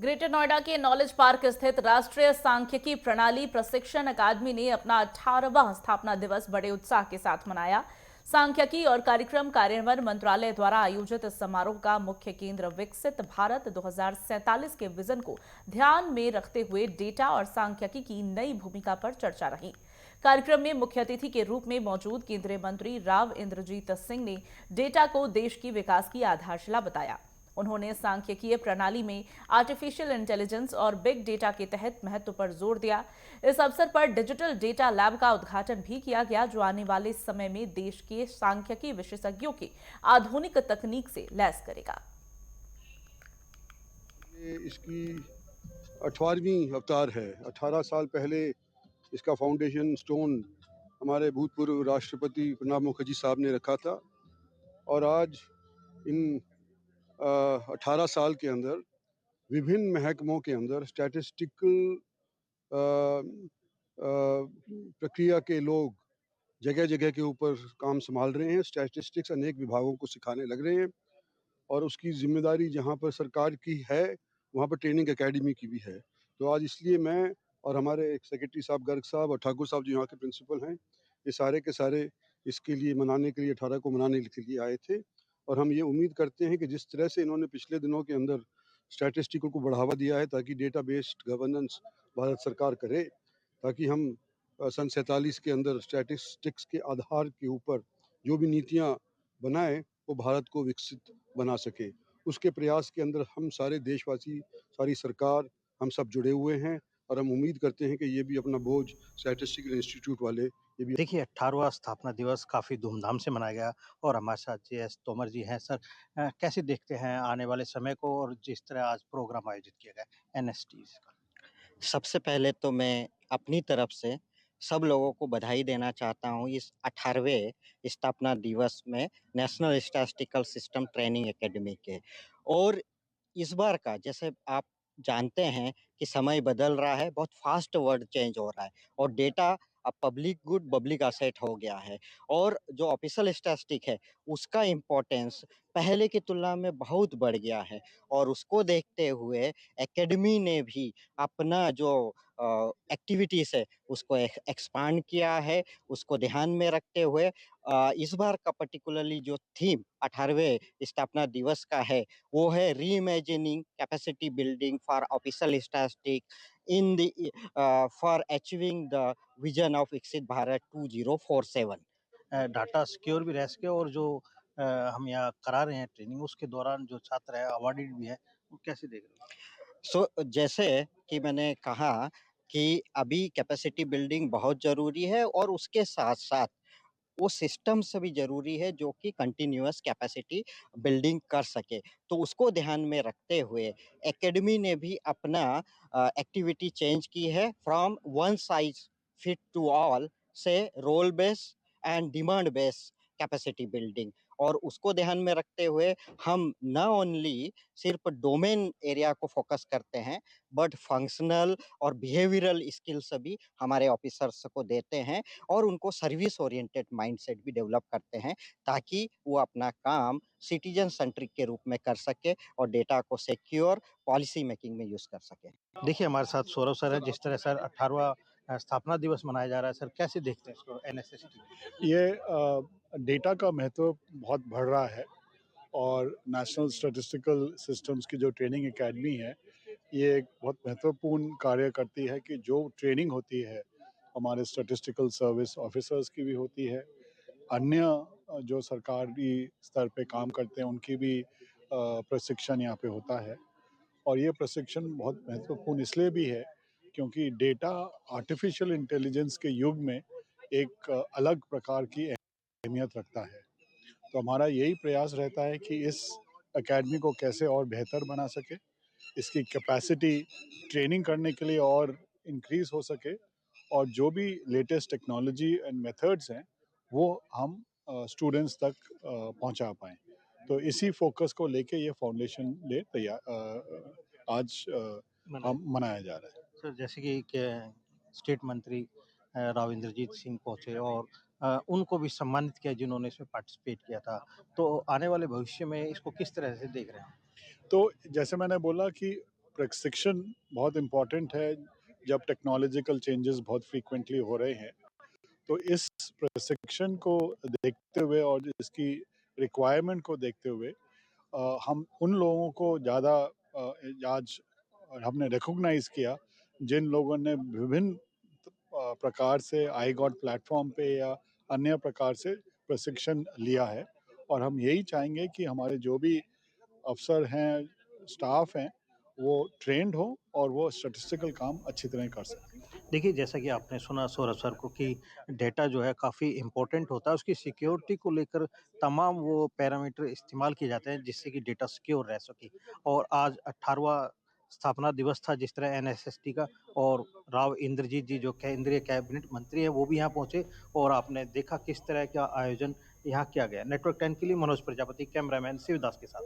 Greater Noida के knowledge park स्थित राष्ट्रीय सांख्यिकी प्रणाली प्रशिक्षण अकादमी ने अपना 18वां स्थापना दिवस बड़े उत्साह के साथ मनाया। सांख्यिकी और कार्यक्रम कार्यान्वयन मंत्रालय द्वारा आयोजित इस समारोह का मुख्य केंद्र विकसित भारत 2047 के विजन को ध्यान में रखते हुए डेटा और सांख्यिकी की नई भूमिका पर चर्चा रही। कार्यक्रम में मुख्य अतिथि के रूप में मौजूद केंद्रीय मंत्री राव इंद्रजीत सिंह ने डेटा को देश की विकास की आधारशिला बताया। उन्होंने सांख्यिकीय प्रणाली में आर्टिफिशियल इंटेलिजेंस और बिग डेटा के तहत महत्व पर जोर दिया। इस अवसर पर डिजिटल डेटा लैब का उद्घाटन भी किया गया, जो आने वाले समय में देश के सांख्यिकी विशेषज्ञों की आधुनिक तकनीक से लैस करेगा। ये इसकी 18वीं अवतार है। 18 साल पहले इसका फाउंडेशन स्टोन हमारे भूतपूर्व राष्ट्रपति प्रणब मुखर्जी साहब ने रखा था और आज इन 18 साल के अंदर विभिन्न महकमों के अंदर स्टैटिस्टिकल प्रक्रिया के लोग जगह जगह के ऊपर काम संभाल रहे हैं। स्टैटिस्टिक्स अनेक विभागों को सिखाने लग रहे हैं और उसकी जिम्मेदारी जहाँ पर सरकार की है वहाँ पर ट्रेनिंग एकेडमी की भी है। तो आज इसलिए मैं और हमारे सेक्रेटरी साहब गर्ग साहब और ठाकुर साहब जो यहाँ के प्रिंसिपल हैं, ये सारे के सारे इसके लिए मनाने के लिए 18 को मनाने के लिए आए थे और हम ये उम्मीद करते हैं कि जिस तरह से इन्होंने पिछले दिनों के अंदर स्टैटिस्टिकल को बढ़ावा दिया है ताकि डेटा बेस्ड गवर्नेंस भारत सरकार करे, ताकि हम सन 47 के अंदर स्टैटिस्टिक्स के आधार के ऊपर जो भी नीतियाँ बनाए वो भारत को विकसित बना सके। उसके प्रयास के अंदर हम सारे देशवासी, सारी सरकार, हम सब जुड़े हुए हैं और हम उम्मीद करते हैं कि ये भी अपना बोझ स्टैटिस्टिकल इंस्टीट्यूट वाले ये भी। देखिए 18वां स्थापना दिवस काफ़ी धूमधाम से मनाया गया और हमारे साथ जीएस तोमर जी हैं। सर, कैसे देखते हैं आने वाले समय को और जिस तरह आज प्रोग्राम आयोजित किया गया एनएसटीज़ का? सबसे पहले तो मैं अपनी तरफ से सब लोगों को बधाई देना चाहता हूँ इस 18वें स्थापना दिवस में national statistical system training academy के। और इस बार का जैसे आप जानते हैं कि समय बदल रहा है, बहुत फास्ट वर्ल्ड चेंज हो रहा है और डेटा अब पब्लिक गुड पब्लिक असेट हो गया है और जो ऑफिशियल स्टैटिस्टिक है उसका इम्पोर्टेंस पहले की तुलना में बहुत बढ़ गया है और उसको देखते हुए एकेडमी ने भी अपना जो एक्टिविटीज़ है उसको एक्सपांड किया है। उसको ध्यान में रखते हुए इस बार का पर्टिकुलरली जो थीम 18वें स्थापना दिवस का है वो है reimagining capacity building for official statistic in the for achieving the vision of विकसित भारत 2047। डाटा सिक्योर भी रह सके और जो हम यहाँ करा रहे हैं ट्रेनिंग उसके दौरान जो छात्र है अवॉर्डेड भी है, वो कैसे देख रहे हो? सो जैसे कि मैंने कहा कि अभी कैपेसिटी बिल्डिंग बहुत ज़रूरी है और उसके साथ-साथ वो सिस्टम से भी ज़रूरी है जो कि कंटिन्यूअस कैपेसिटी बिल्डिंग कर सके। तो उसको ध्यान में रखते हुए एकेडमी ने भी अपना एक्टिविटी चेंज की है from one size fit to all से role base and demand base capacity building. और उसको ध्यान में रखते हुए हम ना ओनली सिर्फ डोमेन एरिया को फोकस करते हैं बट फंक्शनल और बिहेवियरल स्किल्स भी हमारे ऑफिसर्स को देते हैं और उनको सर्विस ओरिएंटेड माइंडसेट भी डेवलप करते हैं ताकि वो अपना काम सिटीजन सेंट्रिक के रूप में कर सके और डेटा को सिक्योर पॉलिसी मेकिंग में यूज़ कर सके। देखिए हमारे साथ सौरभ सर है, जिस तरह सर 18वां स्थापना दिवस मनाया जा रहा है, सर कैसे देखते हैं इसको एनएसएसटी? ये डेटा का महत्व बहुत बढ़ रहा है और नेशनल स्टैटिस्टिकल सिस्टम्स की जो ट्रेनिंग एकेडमी है, ये एक बहुत महत्वपूर्ण कार्य करती है कि जो ट्रेनिंग होती है हमारे स्टैटिस्टिकल सर्विस ऑफिसर्स की भी होती है, अन्य जो सरकारी स्तर पे काम करते हैं उनकी भी प्रशिक्षण यहाँ पे होता है। और ये प्रशिक्षण बहुत महत्वपूर्ण इसलिए भी है क्योंकि डेटा आर्टिफिशियल इंटेलिजेंस के युग में एक अलग प्रकार की अहमियत रखता है। तो हमारा यही प्रयास रहता है कि इस एकेडमी को कैसे और बेहतर बना सके, इसकी कैपेसिटी ट्रेनिंग करने के लिए और इंक्रीज़ हो सके और जो भी लेटेस्ट टेक्नोलॉजी एंड मेथड्स हैं, वो हम स्टूडेंट्स तक पहुंचा पाएँ। तो इसी फ़ोकस को लेके ये फाउंडेशन डे आज हम मनाया जा रहा है। सर जैसे कि स्टेट मंत्री राव इंद्रजीत सिंह पहुंचे और उनको भी सम्मानित किया जिन्होंने इसमें पार्टिसिपेट किया था। तो आने वाले भविष्य में इसको किस तरह से देख रहे हैं? तो जैसे मैंने बोला कि प्रशिक्षण बहुत इम्पोर्टेंट है जब टेक्नोलॉजिकल चेंजेस बहुत फ्रीक्वेंटली हो रहे हैं। तो इस प्रशिक्षण को देखते हुए और इसकी रिक्वायरमेंट को देखते हुए हम उन लोगों को ज़्यादा आज हमने रिकॉग्नाइज किया जिन लोगों ने विभिन्न प्रकार से आई गॉट प्लेटफॉर्म पे या अन्य प्रकार से प्रशिक्षण लिया है। और हम यही चाहेंगे कि हमारे जो भी अफसर हैं, स्टाफ हैं, वो ट्रेंड हो और वो स्टैटिस्टिकल काम अच्छी तरह कर सकें। देखिए, जैसा कि आपने सुना सौरभ सर को कि डेटा जो है काफ़ी इम्पोर्टेंट होता है, उसकी सिक्योरिटी को लेकर तमाम वो पैरामीटर इस्तेमाल किए जाते हैं जिससे कि डेटा सिक्योर रह सके। और आज 18वां स्थापना दिवस था जिस तरह एनएसएसटी का, और राव इंद्रजीत जी जो केंद्रीय कैबिनेट मंत्री हैं वो भी यहाँ पहुँचे और आपने देखा किस तरह का आयोजन यहाँ किया गया। नेटवर्क 10 के लिए मनोज प्रजापति, कैमरामैन शिवदास के साथ।